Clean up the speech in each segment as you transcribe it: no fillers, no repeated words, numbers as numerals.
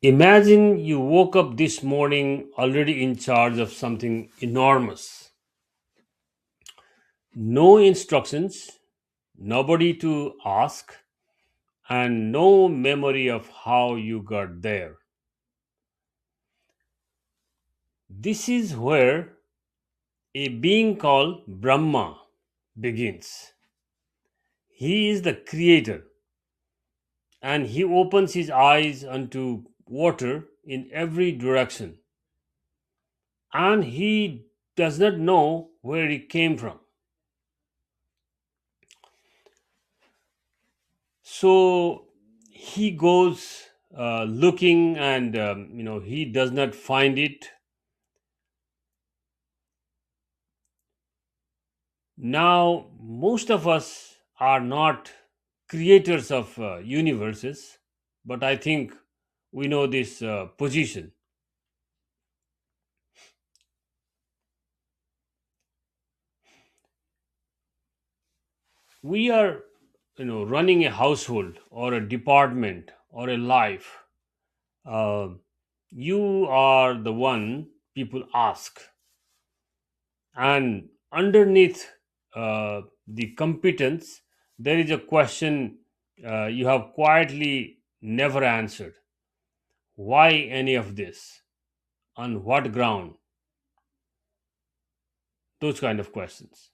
Imagine you woke up this morning already in charge of something enormous. No instructions, nobody to ask, and no memory of how you got there. This is where a being called Brahma begins. He is the creator, and he opens his eyes unto water in every direction, and he does not know where it came from. So he goes looking, and he does not find it. Now most of us are not creators of universes, but I think we know this position. We are running a household or a department or a life. uh, you are the one people ask, and underneath the competence there is a question you have quietly never answered. Why any of this? On what ground? Those kind of questions.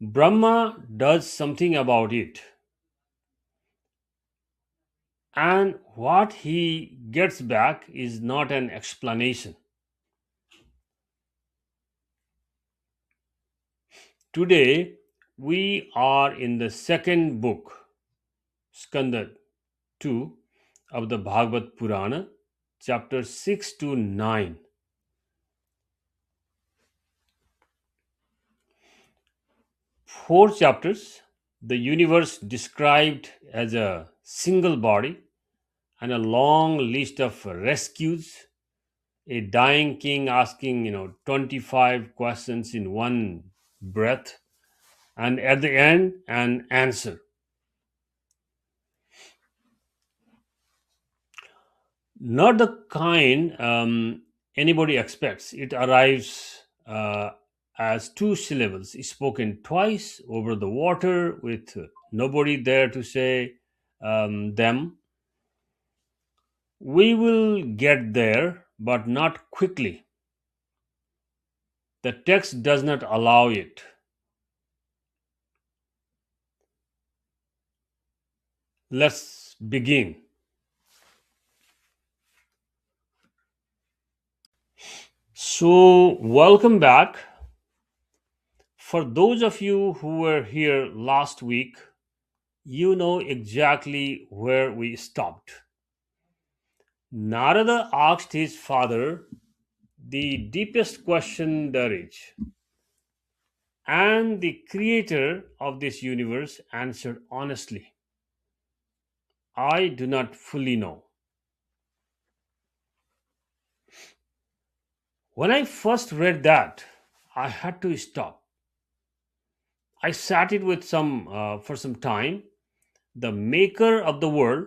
Brahma does something about it, and what he gets back is not an explanation. Today we are in the second book, Skanda 2 of the Bhagavata Purana, chapter 6 to 9. Four chapters, the universe described as a single body, and a long list of rescues, a dying king asking 25 questions in one breath, and at the end an answer. Not the kind anybody expects. It arrives as two syllables spoken twice over the water with nobody there to say them. We will get there, but not quickly. The text does not allow it. Let's begin. So, welcome back. For those of you who were here last week, you know exactly where we stopped. Narada asked his father the deepest question there is, and the creator of this universe answered honestly, I do not fully know. When I first read that, I had to stop. I sat it with some for some time. The maker of the world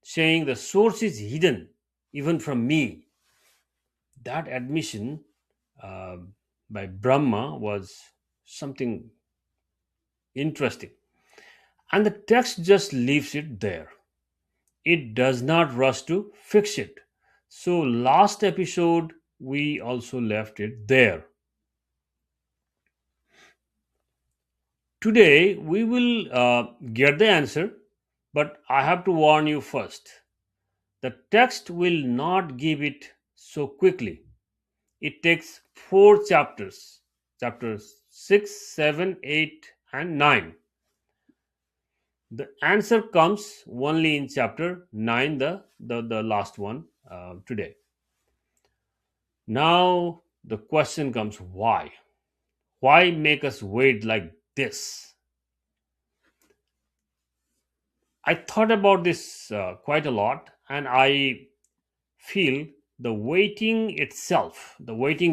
saying the source is hidden even from me. That admission uh, by Brahma was something interesting. And the text just leaves it there. It does not rush to fix it. So, last episode, we also left it there. Today, we will get the answer, but I have to warn you first. The text will not give it so quickly. It takes four chapters, chapters 6, 7, 8, and 9. The answer comes only in chapter 9, the last one today. Now, the question comes, why? Why make us wait like this? I thought about this quite a lot, and I feel the waiting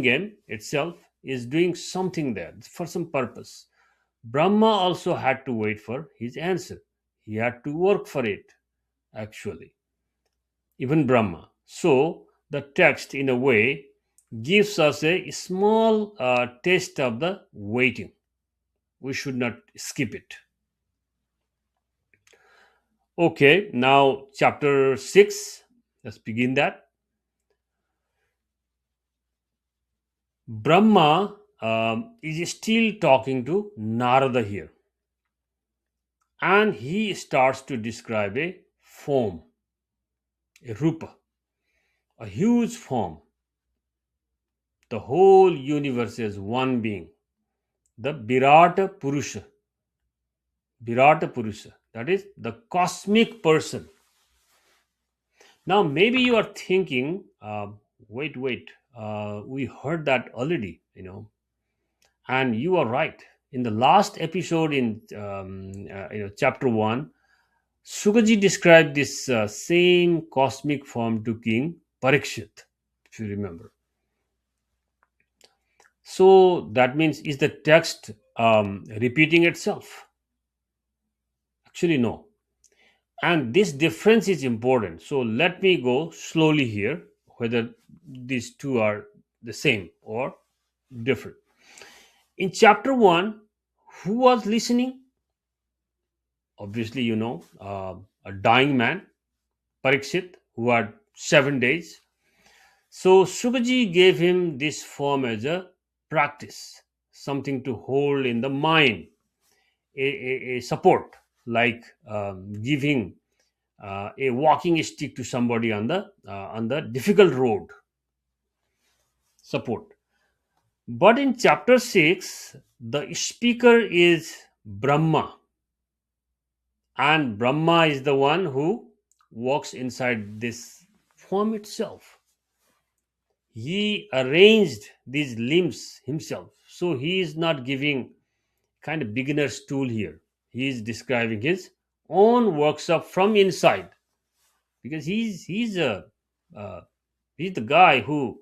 game itself, is doing something there for some purpose. Brahma also had to wait for his answer, he had to work for it, actually. even Brahma. So the text, in a way, gives us a small taste of the waiting. We should not skip it. Okay, now chapter 6. Let's begin that. Brahma is still talking to Narada here, and he starts to describe a form, a rupa, a huge form. The whole universe is one being, the Virata Purusha. Virata Purusha, that is the cosmic person. Now, maybe you are thinking, wait, we heard that already, and you are right. In the last episode, in chapter 1, Sukaji described this same cosmic form to King Parikshit, if you remember. So that means, is the text repeating itself? Actually, no. And this difference is important. So let me go slowly here, whether these two are the same or different. In chapter 1, who was listening? Obviously, a dying man, Parikshit, who had 7 days. So Sukaji gave him this form as a practice, something to hold in the mind, a support, like giving a walking stick to somebody on the difficult road. Support. But in chapter 6, the speaker is Brahma, and Brahma is the one who walks inside this form itself. He arranged these limbs himself, so he is not giving kind of beginner's tool here. He is describing his own workshop from inside, because uh, he's the guy who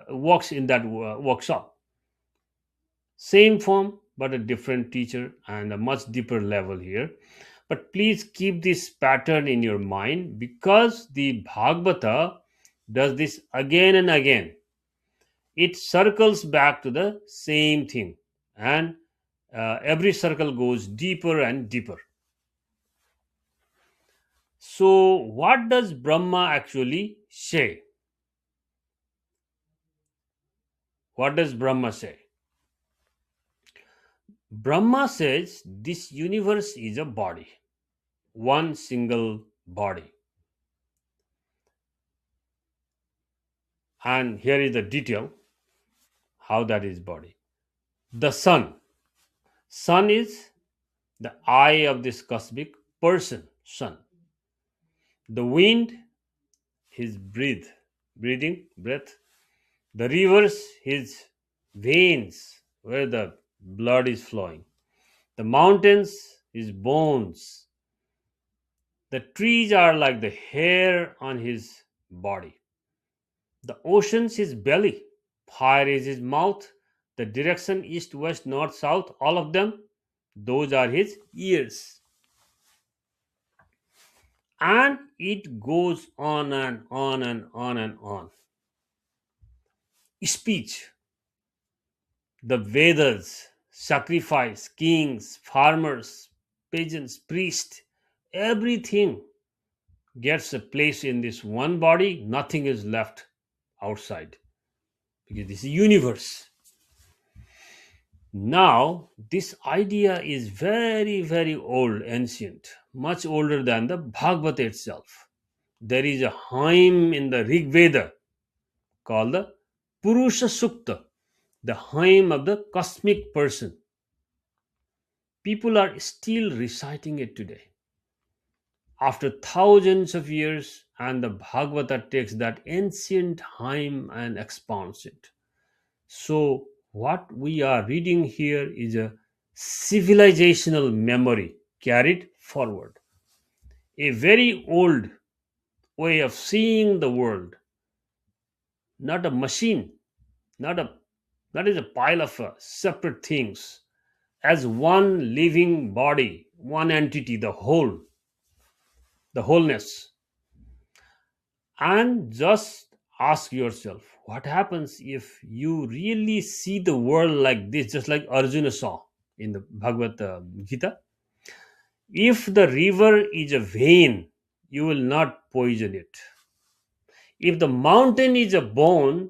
works in that workshop. Same form, but a different teacher and a much deeper level here. But please keep this pattern in your mind, because the Bhagavata does this again and again. It circles back to the same thing, and every circle goes deeper and deeper. So, what does Brahma actually say? What does Brahma say? Brahma says this universe is a body, one single body. And here is the detail how that is body. The sun. Sun is the eye of this cosmic person, sun. The wind, his breath. The rivers, his veins, where the blood is flowing. The mountains, his bones. The trees are like the hair on his body. The oceans, his belly. Fire is his mouth. The direction east, west, north, south, all of them, those are his ears. And it goes on and on and on and on. Speech. The Vedas, sacrifice, kings, farmers, peasants, priests, everything gets a place in this one body. Nothing is left outside, because this is universe. Now, this idea is very, very old, ancient, much older than the Bhagavata itself. There is a hymn in the Rig Veda called the Purusha Sukta, the hymn of the cosmic person. People are still reciting it today, after thousands of years, and the Bhagavata takes that ancient hymn and expounds it. So, what we are reading here is a civilizational memory carried forward, a very old way of seeing the world, not a machine, not a not is a pile of separate things, as one living body, one entity, the whole, the wholeness. And just ask yourself, what happens if you really see the world like this, just like Arjuna saw in the Bhagavad Gita? If the river is a vein, you will not poison it. If the mountain is a bone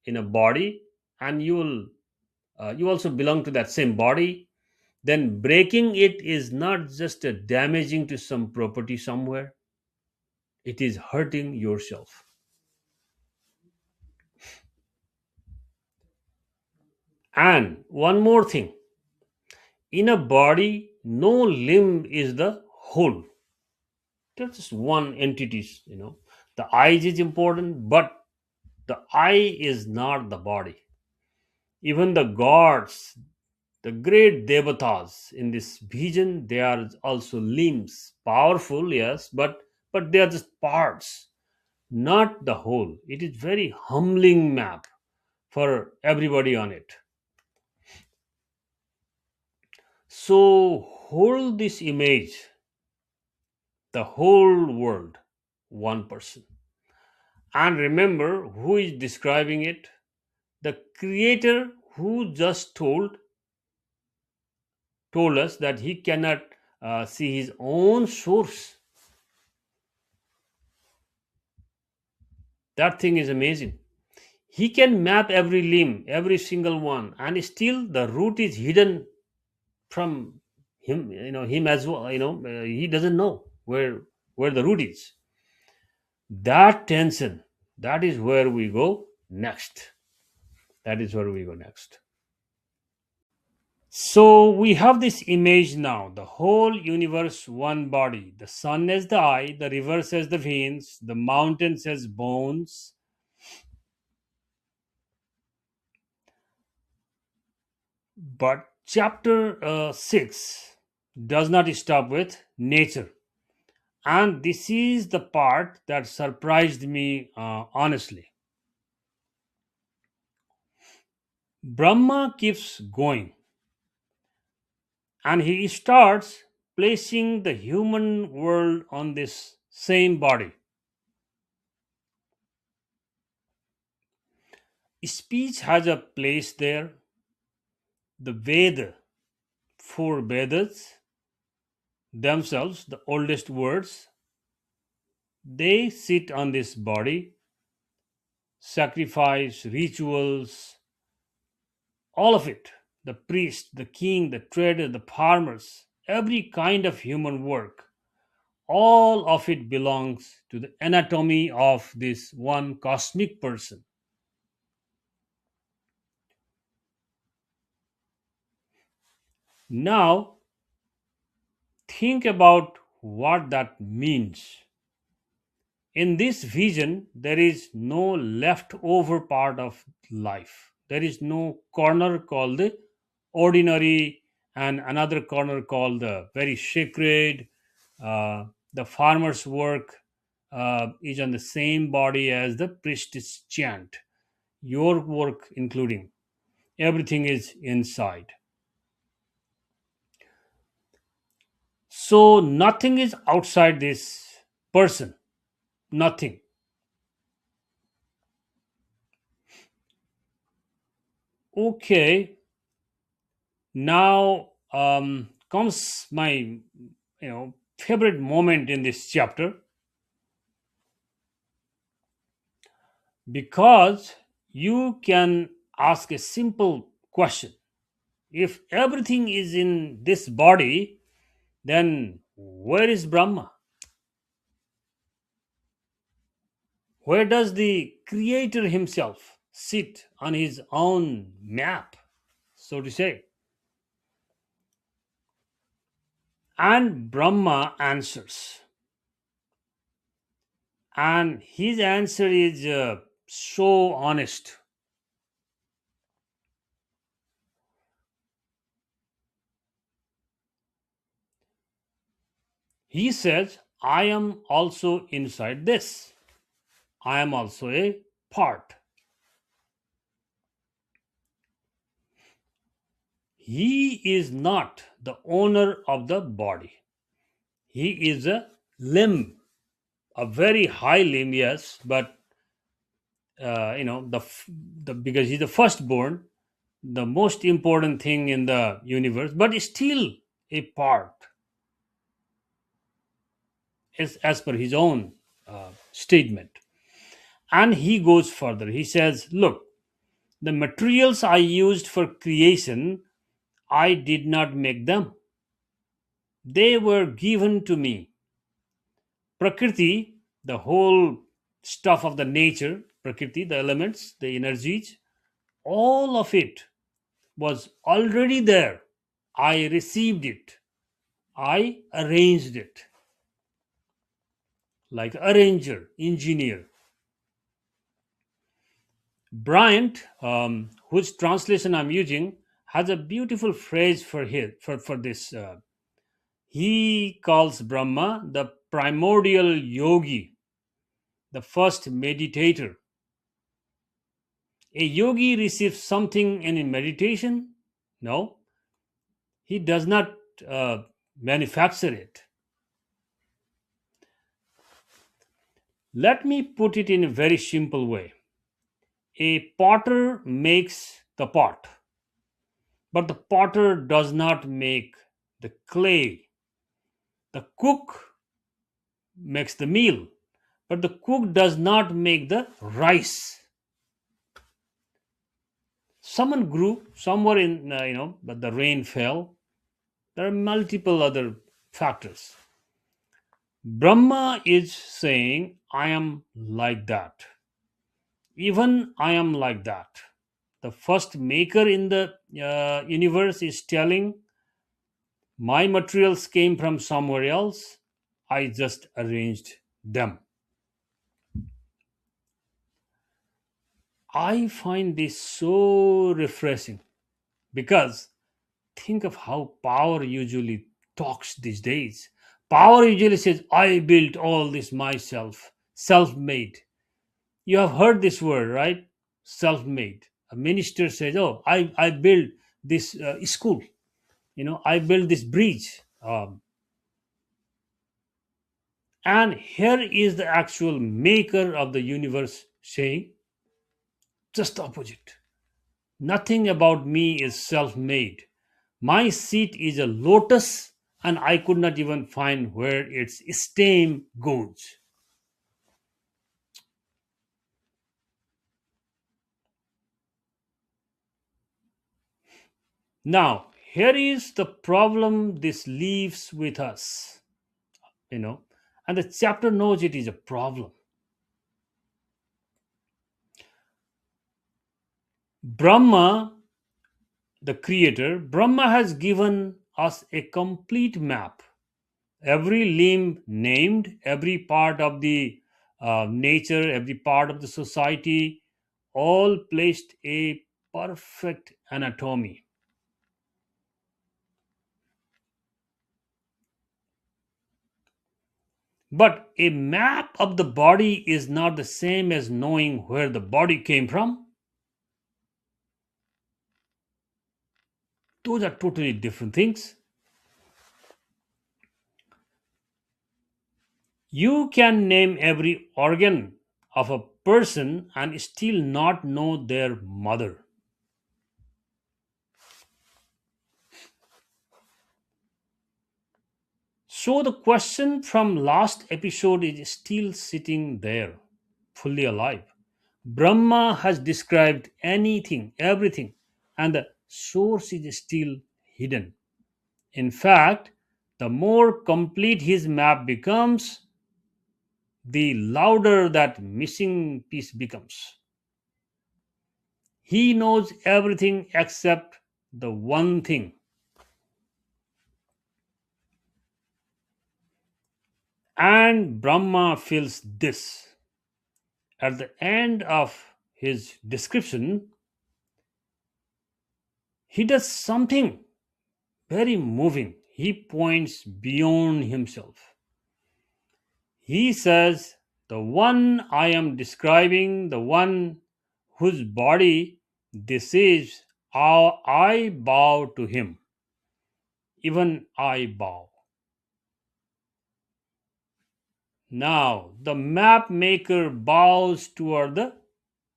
in a body, and you also belong to that same body, then breaking it is not just a damaging to some property somewhere, it is hurting yourself. And one more thing, in a body, no limb is the whole. There's just one entity, The eyes is important, but the eye is not the body. Even the gods, the great devatas in this vision, they are also limbs. Powerful, yes, but they are just parts, not the whole. It is very humbling map for everybody on it. So hold this image, the whole world, one person. And remember who is describing it? The creator who just told us that he cannot see his own source. That thing is amazing. He can map every limb, every single one, and still the root is hidden from him. Him as well. He doesn't know where the root is. That tension, that is where we go next. That is where we go next. So we have this image now, the whole universe, one body. The sun as the eye, the river as the veins, the mountains as bones. But chapter 6 does not stop with nature. And this is the part that surprised me, honestly. Brahma keeps going, and he starts placing the human world on this same body. Speech has a place there. The Veda, four Vedas themselves, the oldest words, they sit on this body. Sacrifice, rituals, all of it. The priest, the king, the trader, the farmers, every kind of human work, all of it belongs to the anatomy of this one cosmic person. Now, think about what that means. In this vision, there is no leftover part of life. There is no corner called the ordinary and another corner called the very sacred. The farmer's work is on the same body as the priest's chant. Your work, including everything, is inside. So nothing is outside this person. Nothing. Okay, now comes my favorite moment in this chapter, because you can ask a simple question. If everything is in this body, then where is Brahma? Where does the creator himself sit on his own map, so to say? And Brahma answers, and his answer is so honest. He says, I am also inside this. I am also a part. He is not the owner of the body. He is a limb A very high limb, yes, but the because he's the firstborn, the most important thing in the universe, but still a part, as per his own statement. And he goes further. He says, "Look, the materials I used for creation, I did not make them. They were given to me. Prakriti, the whole stuff of the nature, Prakriti, the elements, the energies, all of it was already there. I received it. I arranged it like arranger, engineer." Bryant, whose translation I'm using, has a beautiful phrase for this. He calls Brahma the primordial yogi, the first meditator. A yogi receives something in meditation? No, he does not manufacture it. Let me put it in a very simple way. A potter makes the pot, but the potter does not make the clay. The cook makes the meal, but the cook does not make the rice. Someone grew somewhere in, but the rain fell. There are multiple other factors. Brahma is saying, I am like that. Even I am like that. The first maker in the universe is telling, my materials came from somewhere else. I just arranged them. I find this so refreshing because think of how power usually talks these days. Power usually says, I built all this myself, self made. You have heard this word, right? Self made. A minister says, oh, I built this school, I built this bridge. And here is the actual maker of the universe saying just the opposite. Nothing about me is self made. My seat is a lotus, and I could not even find where its stem goes. Now, here is the problem this leaves with us, you know, and the chapter knows it is a problem. Brahma, the creator, Brahma has given us a complete map. Every limb named, every part of the nature, every part of the society, all placed a perfect anatomy. But a map of the body is not the same as knowing where the body came from. Those are totally different things. You can name every organ of a person and still not know their mother. So the question from last episode is still sitting there, fully alive. Brahma has described anything, everything, and the source is still hidden. In fact, the more complete his map becomes, the louder that missing piece becomes. He knows everything except the one thing. And Brahma feels this. At the end of his description, he does something very moving. He points beyond himself. He says, the one I am describing, the one whose body this is, I bow to him. Even I bow. Now, the map maker bows toward the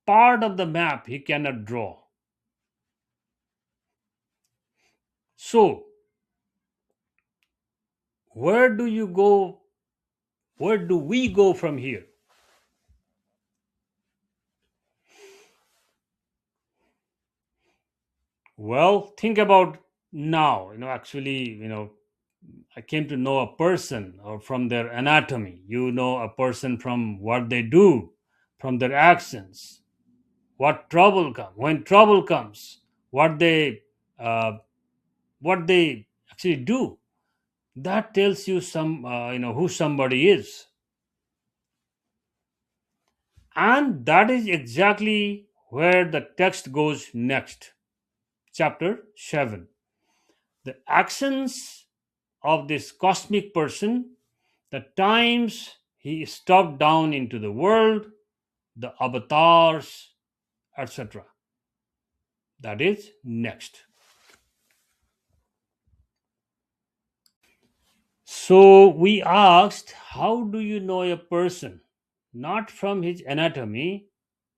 part of the map he cannot draw. So, where do you go? Where do we go from here? Well, think about now. Actually, I came to know a person or from their anatomy. You know a person from what they do, from their actions, what trouble comes, when trouble comes, what they uh, what they actually do. That tells you who somebody is, and that is exactly where the text goes next. Chapter 7. The actions of this cosmic person, the times he stepped down into the world, the avatars, etc. That is next. So we asked, how do you know a person? Not from his anatomy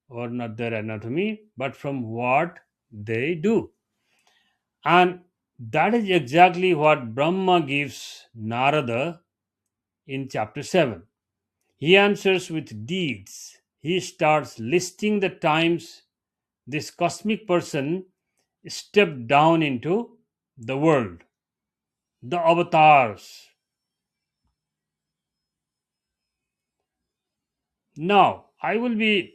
or not their anatomy, but from what they do. And that is exactly what Brahma gives Narada in chapter 7. He answers with deeds. He starts listing the times this cosmic person stepped down into the world, the avatars. Now, I will be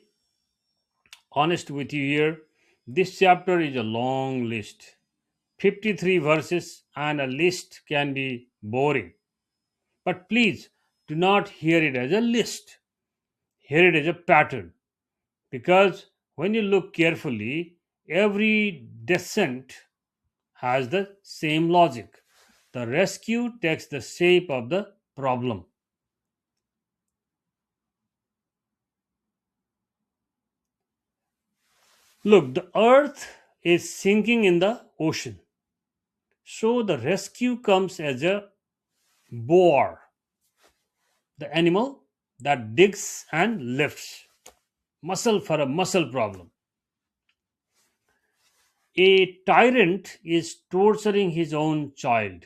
honest with you here. This chapter is a long list, 53 verses, and a list can be boring. But please do not hear it as a list, hear it as a pattern. Because when you look carefully, every descent has the same logic. The rescue takes the shape of the problem. Look, the earth is sinking in the ocean. So the rescue comes as a boar, the animal that digs and lifts. Muscle for a muscle problem. A tyrant is torturing his own child,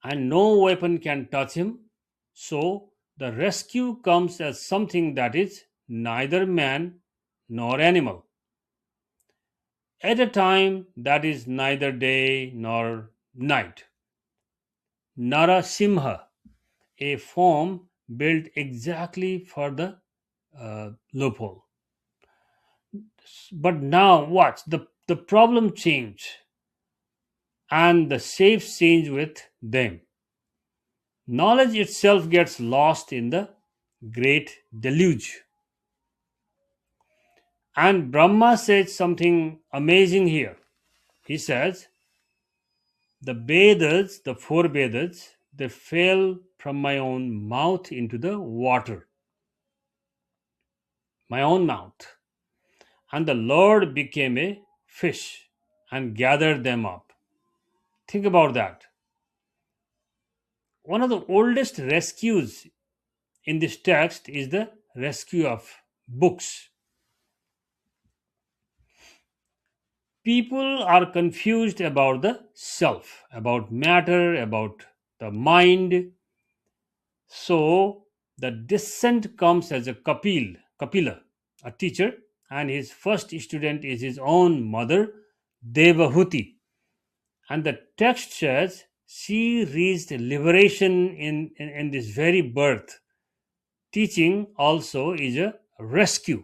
and no weapon can touch him. So the rescue comes as something that is neither man nor animal, at a time that is neither day nor night. Narasimha, a form built exactly for the loophole. But now watch the problem change and the shapes change with them. Knowledge itself gets lost in the great deluge. And Brahma says something amazing here. He says, the Vedas, the four Vedas, they fell from my own mouth into the water, my own mouth. And the Lord became a fish and gathered them up. Think about that. One of the oldest rescues in this text is the rescue of books. People are confused about the self, about matter, about the mind. So the descent comes as a Kapila, a teacher, and his first student is his own mother, Devahuti. And the text says she reached liberation in this very birth. Teaching also is a rescue.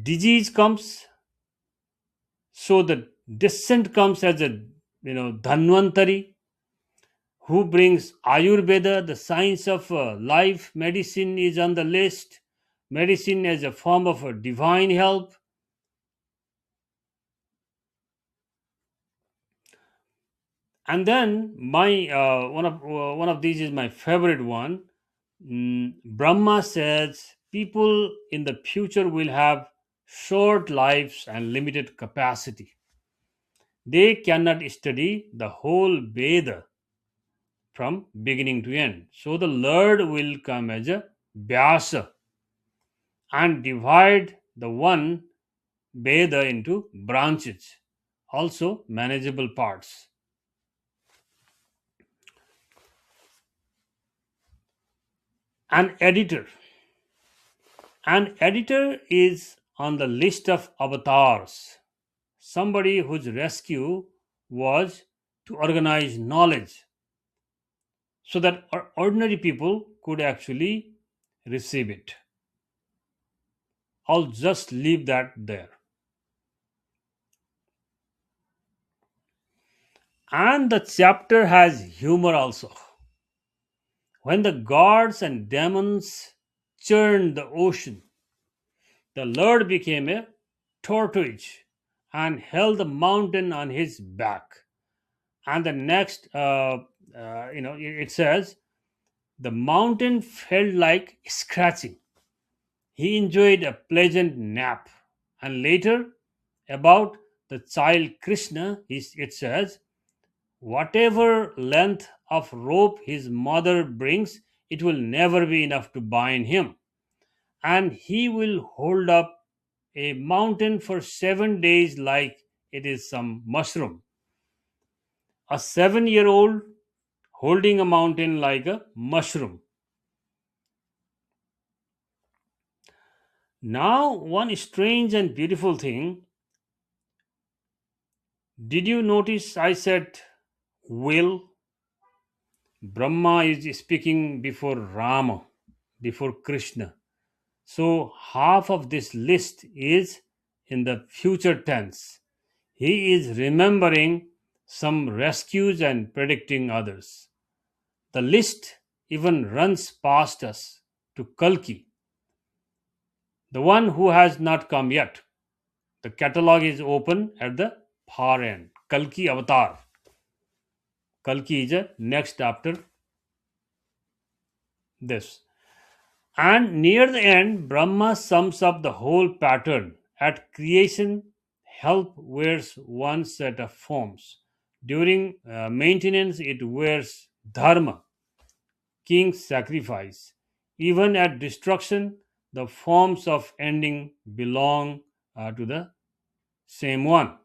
Disease comes, so the descent comes as a Dhanvantari, who brings Ayurveda, the science of life. Medicine is on the list. Medicine as a form of divine help. And then my one of these is my favorite one. Brahma says people in the future will have short lives and limited capacity. They cannot study the whole Veda. from beginning to end. So the Lord will come as a Vyasa and divide the one Veda into branches, also manageable parts. An editor. An editor is on the list of avatars, somebody whose rescue was to organize knowledge so that ordinary people could actually receive it. I'll just leave that there. And the chapter has humor also. When the gods and demons churned the ocean, the Lord became a tortoise and held the mountain on his back. And the next, it says, the mountain felt like scratching. He enjoyed a pleasant nap. And later, about the child Krishna, it says, whatever length of rope his mother brings, it will never be enough to bind him. And he will hold up a mountain for 7 days like it is some mushroom. A 7-year-old holding a mountain like a mushroom. Now, one strange and beautiful thing. Did you notice I said will? Brahma is speaking before Rama, before Krishna. So, half of this list is in the future tense. He is remembering some rescues and predicting others. The list even runs past us to Kalki, the one who has not come yet. The catalog is open at the far end. Kalki avatar. Kalki is a next after this. And near the end, Brahma sums up the whole pattern. At creation, help wears one set of forms. During maintenance, it wears dharma, king's sacrifice. Even at destruction, the forms of ending belong to the same one.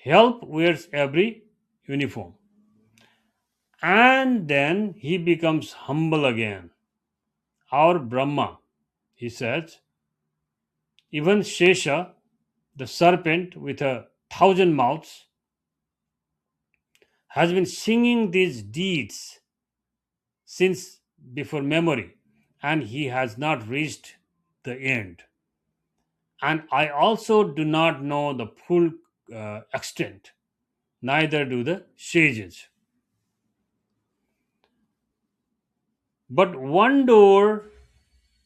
Help wears every uniform. And then he becomes humble again. Our Brahma, he says, even Shesha, the serpent with 1,000 mouths, has been singing these deeds since before memory, and he has not reached the end. And I also do not know the full extent, neither do the sages. But one door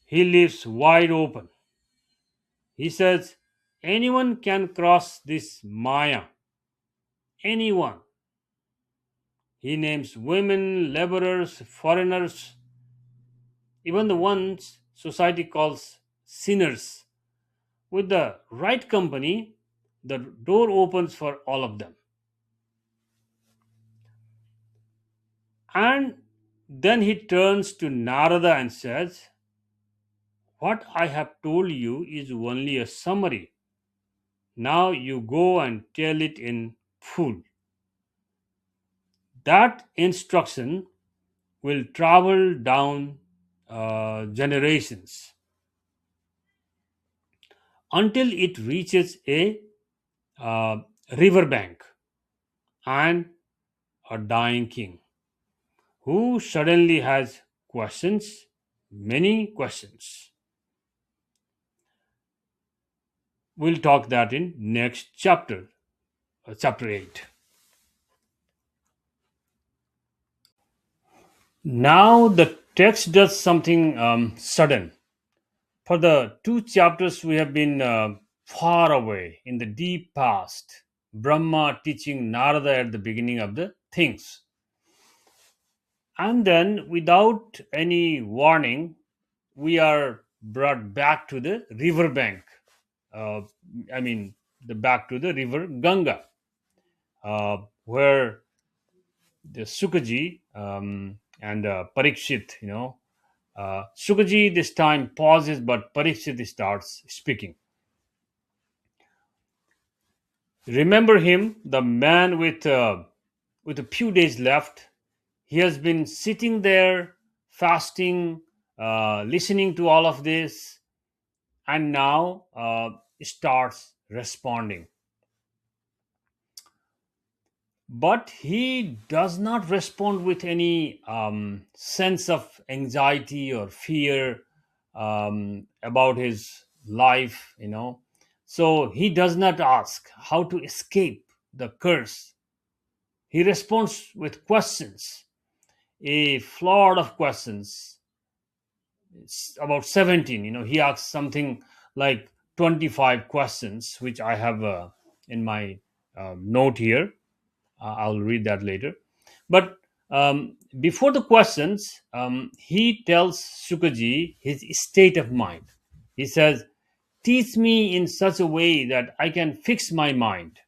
he leaves wide open. He says, anyone can cross this Maya. Anyone. He names women, laborers, foreigners, even the ones society calls sinners. With the right company, the door opens for all of them. And then he turns to Narada and says, what I have told you is only a summary. Now you go and tell it in full. That instruction will travel down generations until it reaches a uh, riverbank and a dying king who suddenly has questions, many questions. We'll talk that in next chapter, chapter 8. Now the text does something sudden. For the 2 chapters, we have been far away in the deep past. Brahma teaching Narada at the beginning of the things. And then, without any warning, we are brought back to the riverbank. Uh, I mean, back to the river Ganga, where the Sukaji and Parikshit, Sukaji this time pauses, but Parikshit starts speaking. Remember him, the man with a few days left. He has been sitting there, fasting, listening to all of this, and now starts responding. But he does not respond with any sense of anxiety or fear about his life. So he does not ask how to escape the curse. He responds with questions, a flood of questions. It's about 17. He asks something like 25 questions, which I have in my note here. I'll read that later. But before the questions, he tells Sukaji his state of mind. He says, "Teach me in such a way that I can fix my mind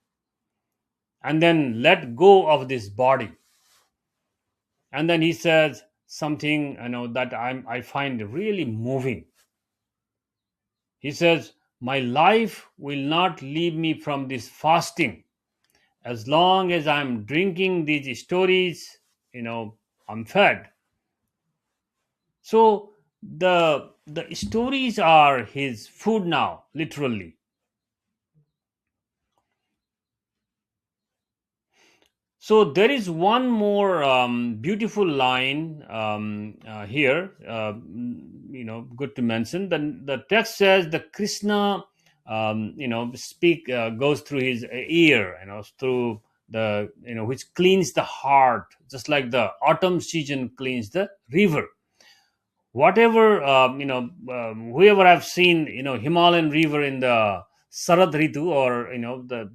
and then let go of this body." And then he says something that I find really moving. He says, "My life will not leave me from this fasting. As long as I'm drinking these stories, I'm fed." So the stories are his food now, literally. So there is one more beautiful line here. Good to mention. The text says the Krishna, speak goes through his ear, through the which cleans the heart, just like the autumn season cleans the river. Whatever whoever I've seen, Himalayan river in the Sarad Ritu, or the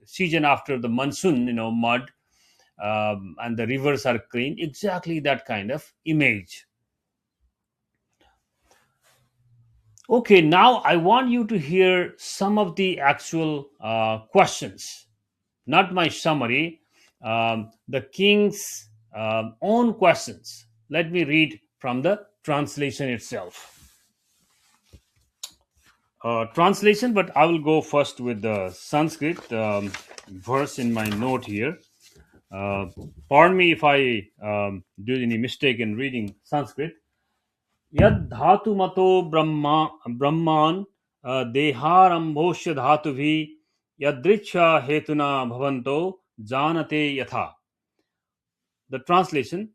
season after the monsoon, mud, and the rivers are clean, exactly that kind of image. Okay, now I want you to hear some of the actual questions, not my summary, the king's own questions. Let me read from the translation itself. Translation, but I will go first with the Sanskrit verse in my note here. Pardon me if I do any mistake in reading Sanskrit. Yad dhatu mato brahman deharambosya dhatuvi yadricha hetuna bhavanto janate yatha. The translation.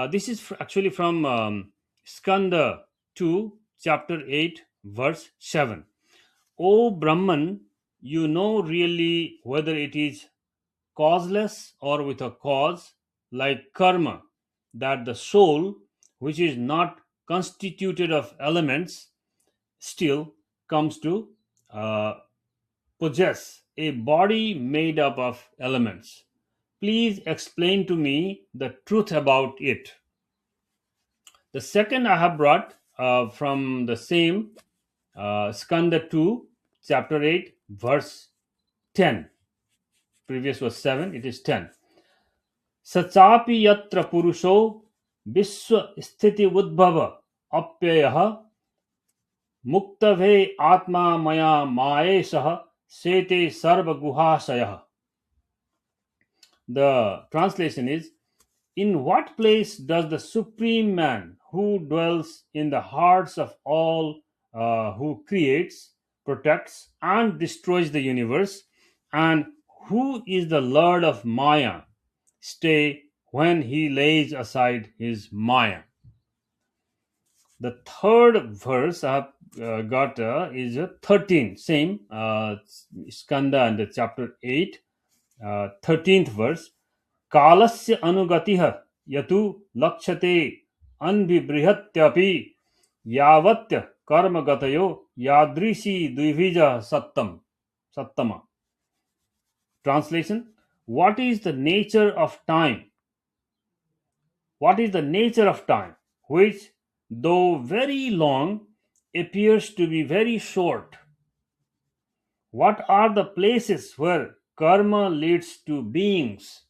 This is actually from Skanda 2, chapter 8, verse 7. O Brahman, you know really whether it is causeless or with a cause, like karma, that the soul, which is not constituted of elements, still comes to uh, possess a body made up of elements. Please explain to me the truth about it. The second I have brought from the same Skanda 2, chapter 8, verse 10. Previous was 7, it is 10. Sachapi yatra purusho viswa sthiti udbhava apyayah muktave atma maya maesah sete sarva guhasayah. The translation is, in what place does the Supreme Man, who dwells in the hearts of all, who creates, protects, and destroys the universe, and who is the Lord of Maya, stay when he lays aside his Maya? The third verse I have got is 13, same Skanda and chapter 8, 13th verse. कालस्य अनुगतिः यतु लक्ष्यते अनभिबृहत्यपि यावत्य कर्मगतयो यादृशी द्विविजः सत्तम. Translation: what is the nature of time? What is the nature of time, which, though very long, appears to be very short? What are the places where karma leads to beings?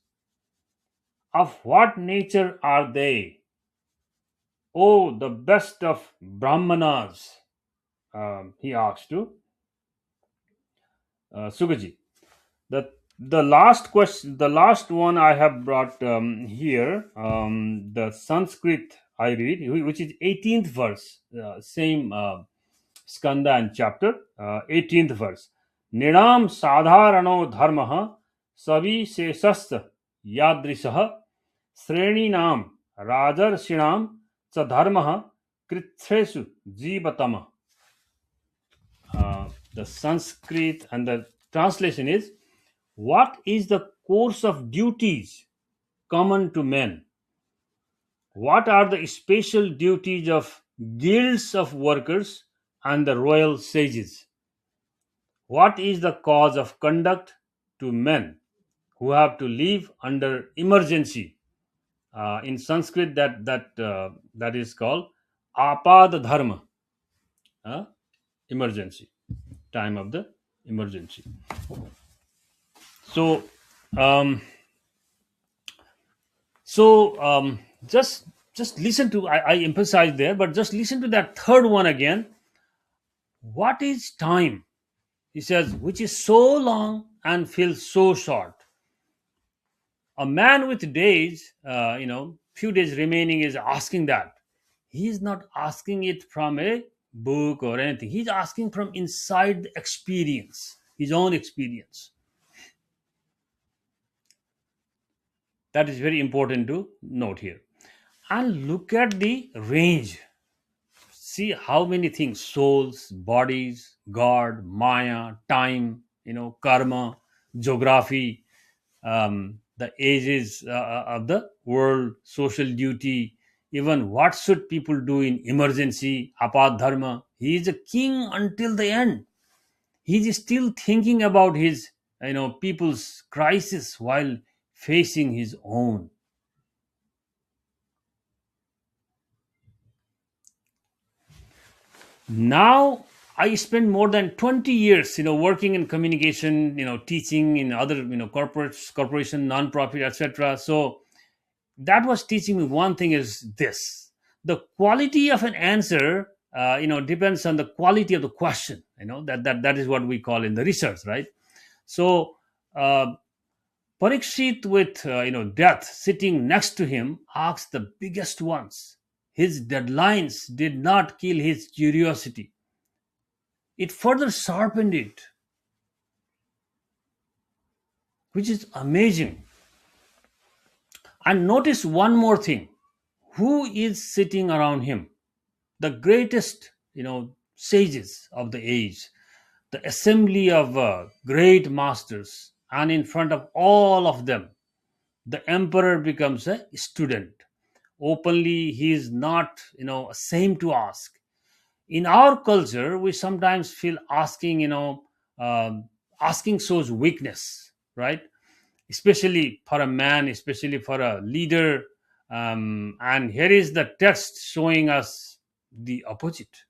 Of what nature are they? Oh, the best of Brahmanas, he asked to Sugaji. The the last question, the last one I have brought here, the Sanskrit I read, which is 18th verse, same skanda and chapter, 18th verse. Nidam sadharano dharma savi sesast yadrisah sreninam rajarshinam cha dharma krithresu jivatama. The Sanskrit and the translation is, what is the course of duties common to men? What are the special duties of guilds of workers and the royal sages? What is the cause of conduct to men who have to live under emergency? In Sanskrit, that is called apad dharma, uh, emergency, time of the emergency. So, um, so just listen to, I emphasize there, but just listen to that third one again. What is time? He says, which is so long and feels so short. A man with days, few days remaining, is asking that. He is not asking it from a book or anything. He's asking from inside the experience, his own experience. That is very important to note here. And look at the range. See how many things: souls, bodies, God, Maya, time, karma, geography, the ages of the world, social duty, even what should people do in emergency, apad dharma. He is a king until the end. He is still thinking about his, people's crisis while facing his own. Now I spent more than 20 years, working in communication, teaching in other, corporation, non-profit, etc. So that was teaching me one thing, is this: the quality of an answer, depends on the quality of the question. That is what we call in the research, right? So uh, Parikshit, with death sitting next to him, asked the biggest ones. His deadlines did not kill his curiosity, it further sharpened it, which is amazing. And notice one more thing: who is sitting around him? The greatest, sages of the age, the assembly of great masters. And in front of all of them, the emperor becomes a student. Openly, he is not, ashamed to ask. In our culture, we sometimes feel asking, asking shows weakness, right? Especially for a man, especially for a leader. And here is the text showing us the opposite.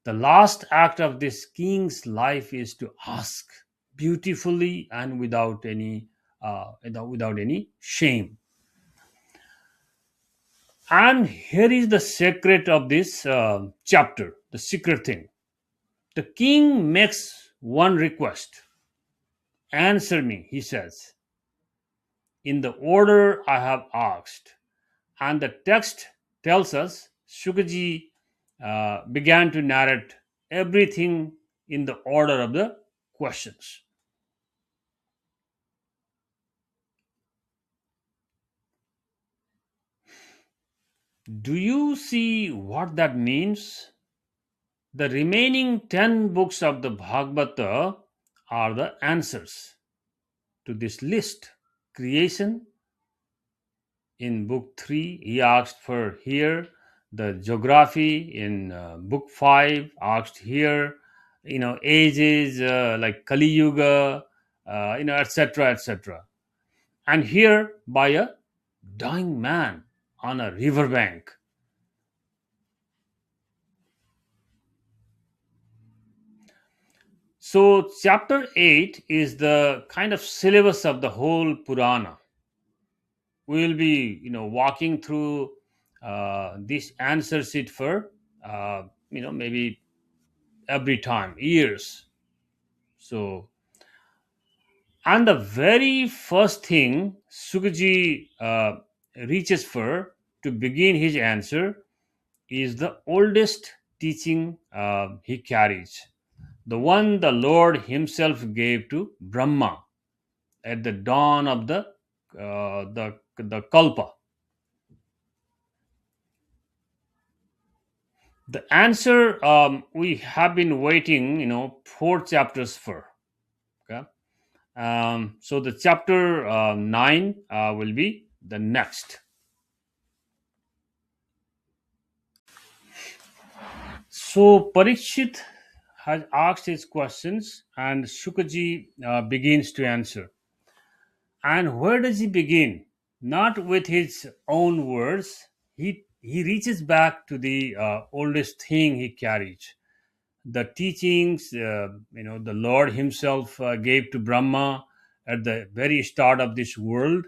The last act of this king's life is to ask beautifully and without any shame. And here is the secret of this chapter, the secret thing. The king makes one request. Answer me, he says, in the order I have asked. And the text tells us Shukaji began to narrate everything in the order of the questions. Do you see what that means? The remaining 10 books of the Bhagavata are the answers to this list. Creation, in book 3, he asked for here. The geography in book 5 asked here. Ages like Kali Yuga, etc., etc. And here by a dying man on a riverbank. So, chapter 8 is the kind of syllabus of the whole Purana. we will be walking through this answer sheet for maybe every time, years. So, and the very first thing Sukaji reaches for to begin his answer is the oldest teaching he carries, the one the Lord Himself gave to Brahma at the dawn of the Kalpa. The answer we have been waiting, 4 chapters for. Okay, so the chapter 9 will be the next. So Parikshit has asked his questions, and Shukaji begins to answer. And where does he begin? Not with his own words. He reaches back to the oldest thing he carries, the teachings the Lord Himself gave to Brahma at the very start of this world.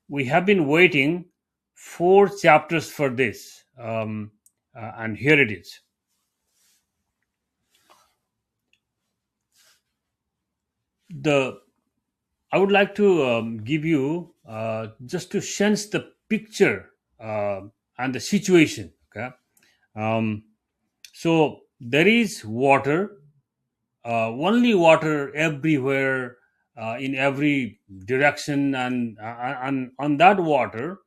We have been waiting 4 chapters for this, and here it is. The I would like to give you just to sense the picture and the situation. Okay, um, so there is water, only water everywhere, in every direction, and on that water,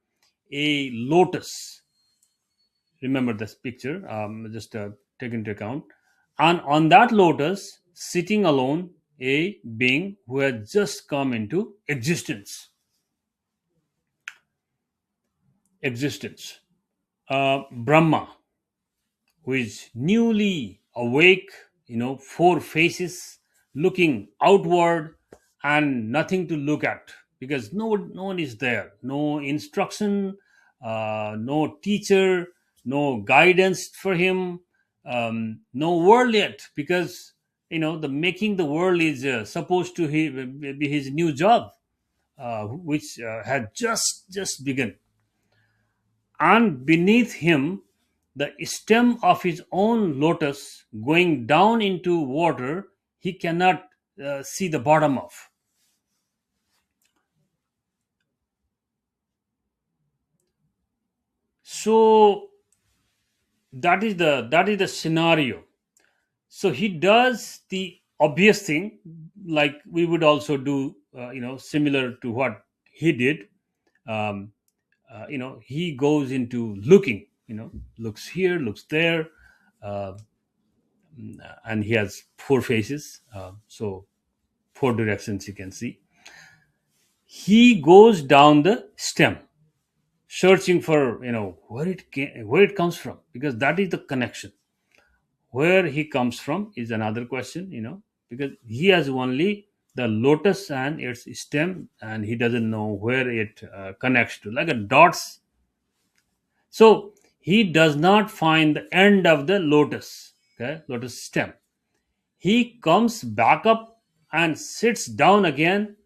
a lotus. Remember this picture, just take into account. And on that lotus, sitting alone, a being who has just come into existence. Brahma, who is newly awake, 4 faces, looking outward and nothing to look at, because no one is there, no instruction, no teacher, no guidance for him, no world yet, because the making the world is supposed to be his new job, which had just begun. And beneath him, the stem of his own lotus going down into water, he cannot see the bottom of. So that is the scenario. So he does the obvious thing, like we would also do, similar to what he did. um, he goes into looking, looks here, looks there, uh, and he has 4 faces, so 4 directions you can see. He goes down the stem, searching for where it comes from, because that is the connection. Where he comes from is another question, because he has only the lotus and its stem, and he doesn't know where it connects to, like a dots. So he does not find the end of the lotus, okay, lotus stem. He comes back up and sits down again,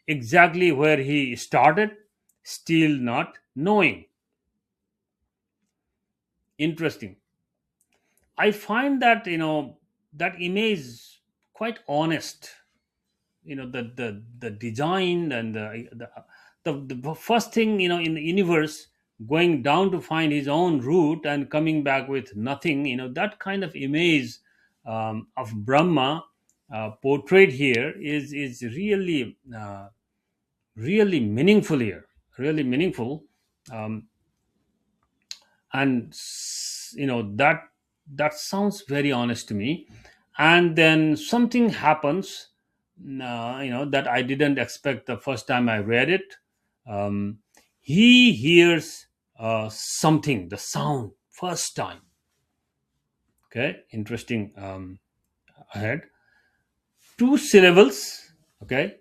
exactly where he started, still not knowing. Interesting. I find that that image quite honest. The design and the first thing, in the universe, going down to find his own root and coming back with nothing. That kind of image of Brahma portrayed here is really meaningful here, really meaningful. um, and that sounds very honest to me. And then something happens, that I didn't expect the first time I read it. um, he hears something, the sound, first time. Okay, interesting. Ahead, 2 syllables. Okay,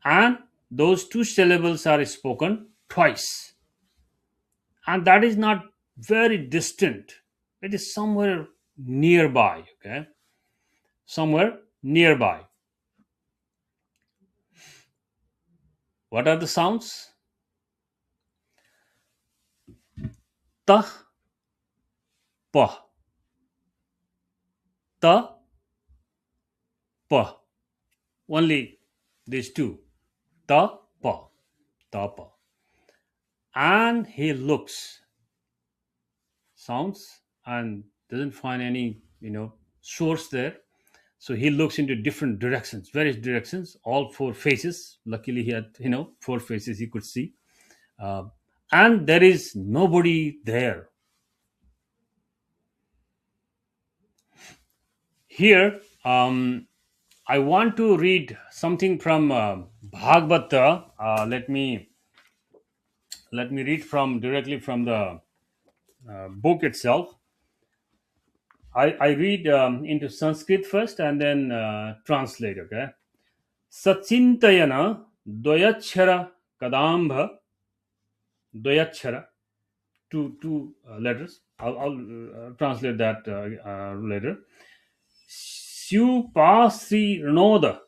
and those 2 syllables are spoken twice, and that is not very distant, it is somewhere nearby. Okay, somewhere nearby. What are the sounds? ta, pa, ta, pa. Only these two. Ta, pa, ta, pa. And he looks, sounds, and doesn't find any, source there. So he looks into different directions, various directions, all four faces. Luckily, he had, four faces he could see. Uh, and there is nobody there. Here, I want to read something from Bhagavata. Let me read from directly from the book itself. I read into Sanskrit first and then translate. Okay, Sachintayana Doyachara Kadambha Doyachara, two letters. I'll translate that later. Swipasrinoda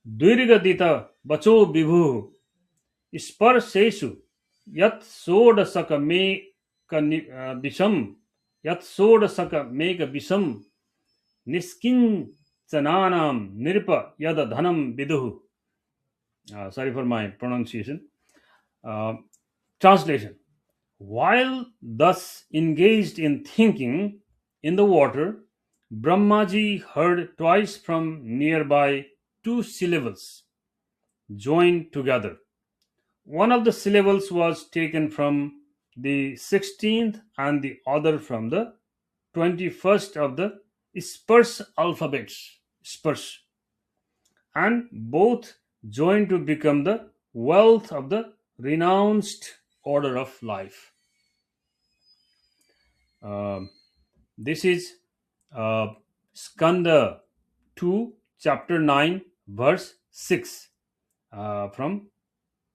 Dvirgadita Bacho Vibhu Sparsesu Yat Sodasaka Me Bisham Yat Sodasaka Mega Bisham Niskin Chananam Nirpa Yada Dhanam Viduhu. Sorry for my pronunciation. Uh, Translation. While thus engaged in thinking in the water, Brahmaji heard twice from nearby two syllables joined together. One of the syllables was taken from the 16th and the other from the 21st of the sparse alphabets, sparse, and both joined to become the wealth of the renounced order of life. Um, this is Skanda 2, chapter 9, verse 6 from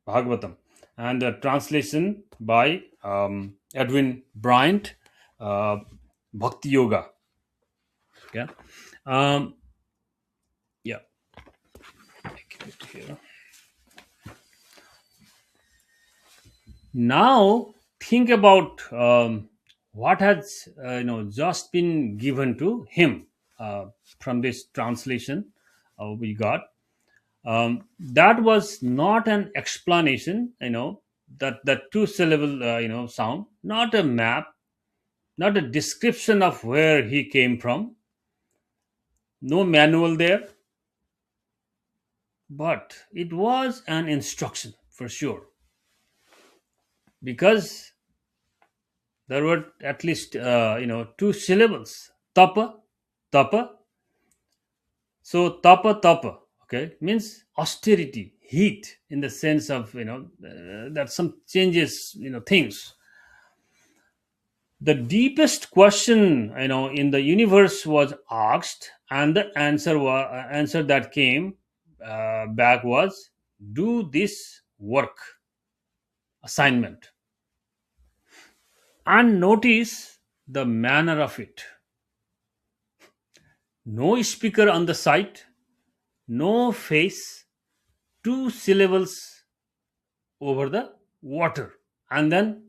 Bhagavatam, and the translation by Edwin Bryant, Bhakti Yoga. Okay, yeah, make it here. Now think about what has just been given to him from this translation we got. That was not an explanation, that two syllable sound, not a map, not a description of where he came from, no manual there, but it was an instruction for sure, because there were at least two syllables, tapa, tapa. So tapa, tapa, okay, means austerity, heat, in the sense of that some changes things. The deepest question in the universe was asked, and the answer that came back was, do this work assignment, and notice the manner of it. No speaker on the site, no face, two syllables over the water, and then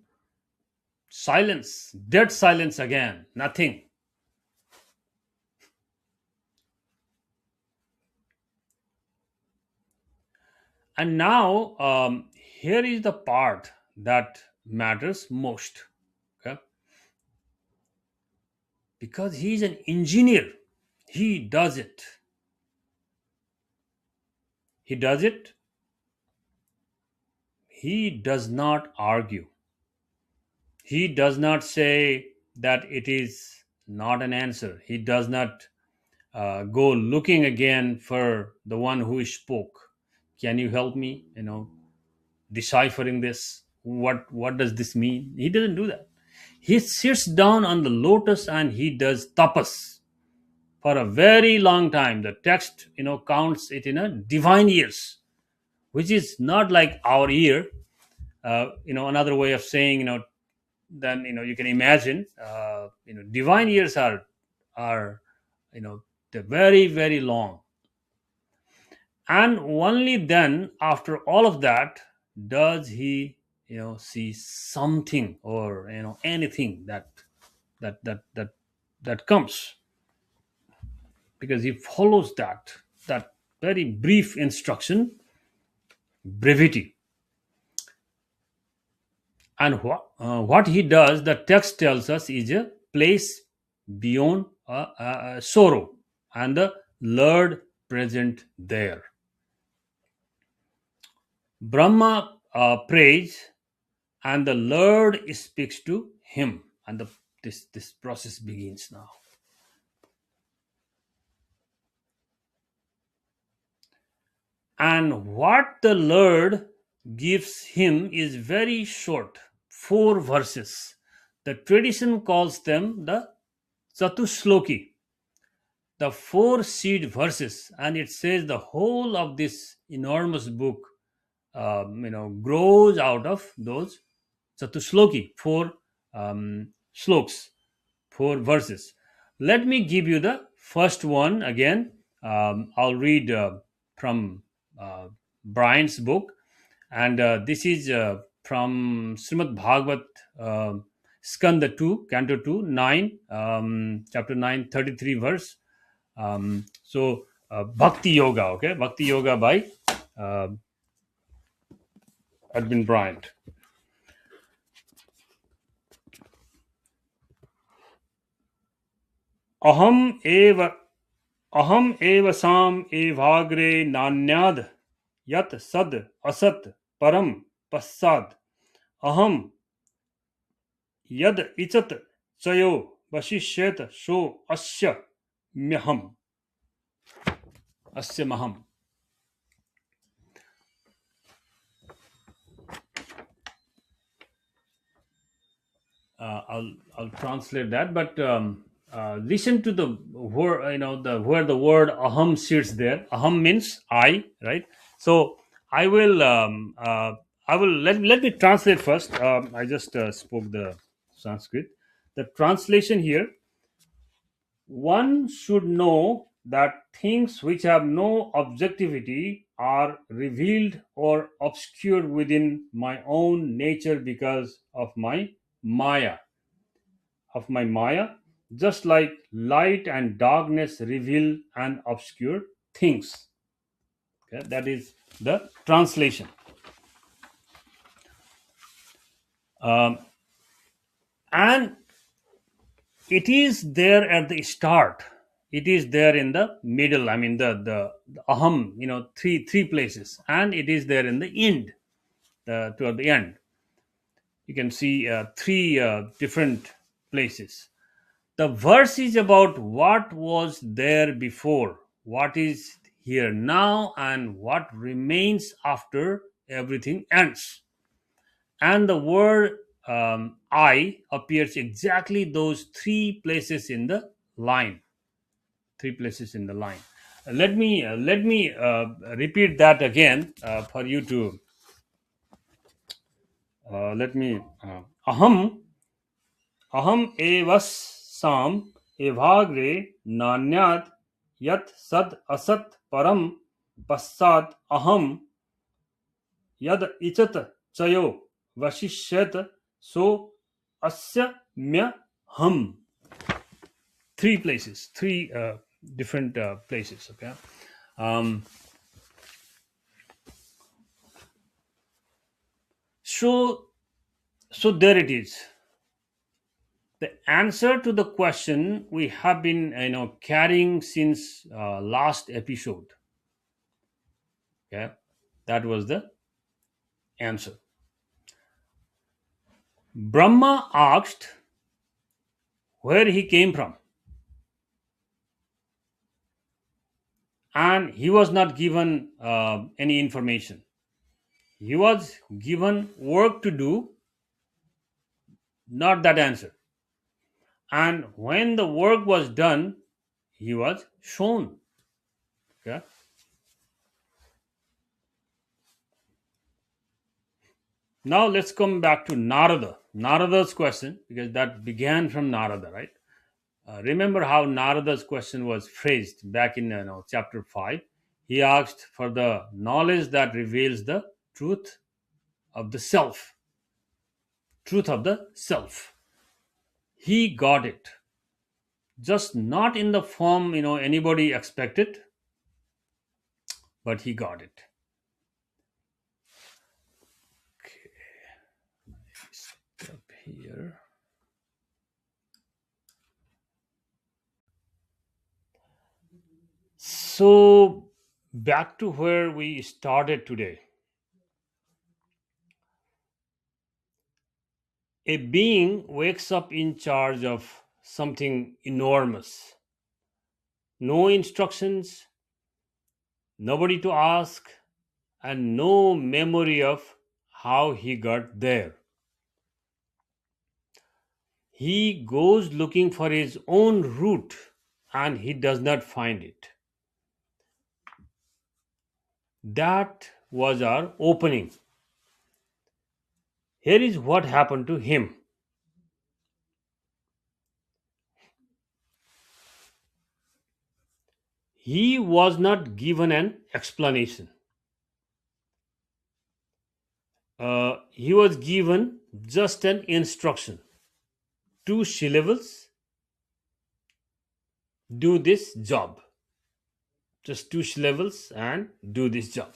silence, dead silence again, nothing. And now, here is the part that matters most. Okay, because he's an engineer, he does it. He does it. He does not argue. He does not say that it is not an answer. He does not go looking again for the one who spoke. Can you help me? Deciphering this. What does this mean? He doesn't do that. He sits down on the lotus and he does tapas for a very long time. The text counts it in a divine years, which is not like our year. Another way of saying, then you can imagine, divine years are they're very, very long. And only then, after all of that, does he see something, or anything that that that that comes, because he follows that very brief instruction, brevity. And what he does, the text tells us, is a place beyond sorrow, and the Lord present there. Brahma prays, and the Lord speaks to him, and this process begins now. And what the Lord gives him is very short, 4 verses. The tradition calls them the Catuḥślokī, the 4 seed verses, and it says the whole of this enormous book, grows out of those Catuḥślokī, 4 sloks, 4 verses. Let me give you the first one again. I'll read from Brian's book, and this is from Srimad Bhagavat, Skanda 2, Canto 2, 9, chapter 9, 33 verse. Bhakti Yoga, okay? Bhakti Yoga by Edwin Bryant. Aham eva sam evagre nanyad yat sad asat param passad aham yad ichat chayo vashishyet so asya maham. I'll translate that, but listen to the word, where the word aham sits there. Aham means I, right? So I will let me translate first. I just spoke the Sanskrit. The translation here: one should know that things which have no objectivity are revealed or obscured within my own nature because of my Maya. Just like light and darkness reveal and obscure things. Okay, that is the translation. And it is there at the start. It is there in the middle. I mean, the aham, three places, and it is there in the end, toward the end. You can see 3 different places. The verse is about what was there before, what is here now, and what remains after everything ends. And the word I appears exactly those 3 places in the line. 3 places in the line. Let me repeat that again for you to. Let me. Aham evas sam evagre nanyat yat sad asat param passat aham yad ichat chayo vashishyat so asya ham. 3 places, 3 different places. Okay. So there it is. The answer to the question we have been carrying since last episode. Okay, that was the answer. Brahma asked where he came from, and he was not given any information. He was given work to do, not that answer. And when the work was done, he was shown. Okay. Now let's come back to Narada's question, because that began from Narada, right? Remember how Narada's question was phrased back in chapter 5. He asked for the knowledge that reveals the truth of the self. truth of the self. He got it, just not in the form anybody expected, but he got it. Okay, stop here. So back to where we started today. A being wakes up in charge of something enormous. No instructions, nobody to ask, and no memory of how he got there. He goes looking for his own route and he does not find it. That was our opening. Here is what happened to him. He was not given an explanation. He was given just an instruction. Two syllables, do this job. Just two syllables and do this job.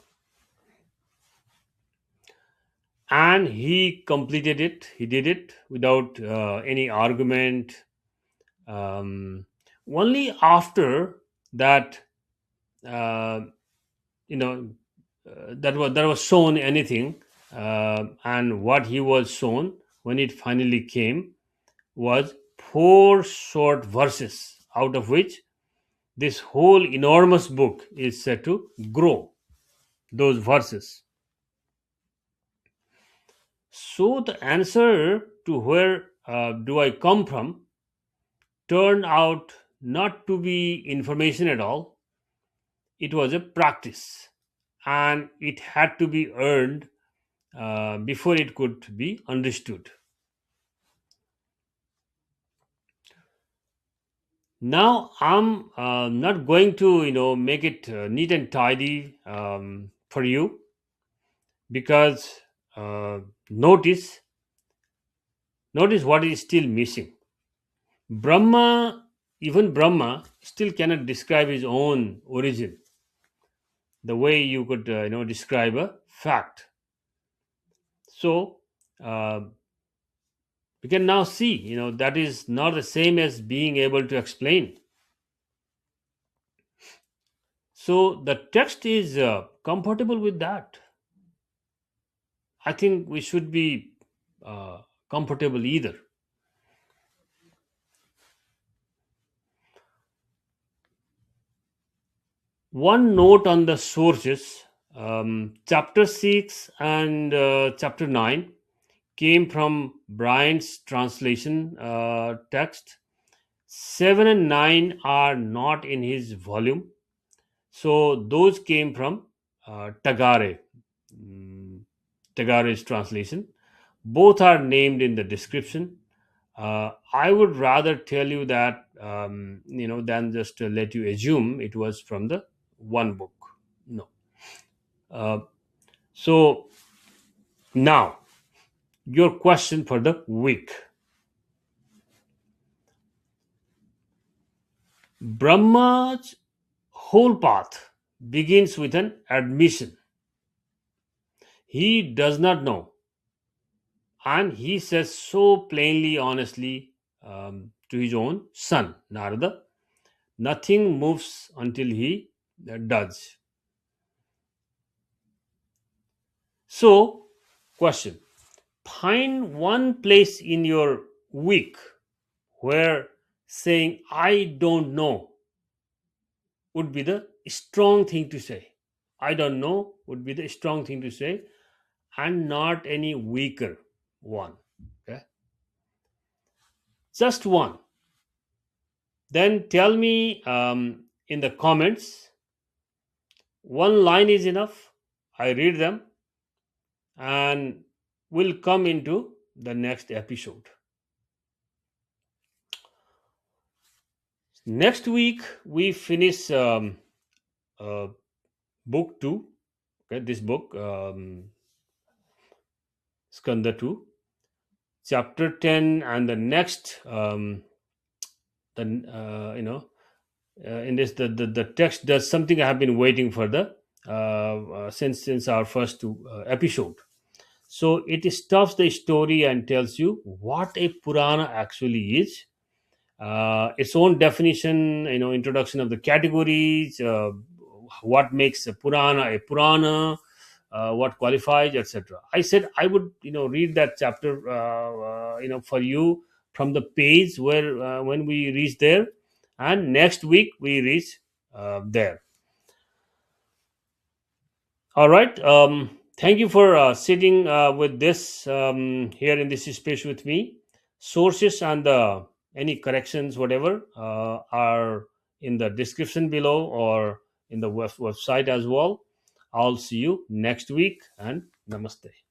And he completed it. He did it without any argument. Only after that, uh, you know, that was shown anything, and what he was shown when it finally came was four short verses, out of which this whole enormous book is said to grow. Those verses. So the answer to where do I come from turned out not to be information at all. It was a practice, and it had to be earned before it could be understood. Now I'm not going to make it neat and tidy for you, because uh, notice notice what is still missing. Brahma, even Brahma, still cannot describe his own origin the way you could describe a fact. So uh, we can now see that is not the same as being able to explain. So the text is comfortable with that. I think we should be comfortable either. One note on the sources: chapter 6 and chapter 9 came from Bryant's translation text. 7 and 9 are not in his volume, so those came from Tagare, mm, Tagare's translation. Both are named in the description. I would rather tell you that than just let you assume it was from the one book. No. Uh, so now your question for the week. Brahma's whole path begins with an admission. He does not know, and he says so plainly, honestly, to his own son, Narada, nothing moves until he does. So, question: find one place in your week where saying I don't know would be the strong thing to say. I don't know would be the strong thing to say, and not any weaker one. Okay, just one. Then tell me in the comments. One line is enough. I read them and we'll come into the next episode. Next week we finish uh, book 2. Okay, this book, Skanda 2. chapter 10 and the next, the in this the text does something I have been waiting for the since our first two episode. So it stops the story and tells you what a Purana actually is, its own definition, introduction of the categories, what makes a Purana, what qualifies, etc. I said I would, read that chapter, for you from the page where when we reach there, and next week we reach there. All right. Thank you for sitting with this here in this space with me. Sources and any corrections, whatever, are in the description below or in the website as well. I'll see you next week, and namaste.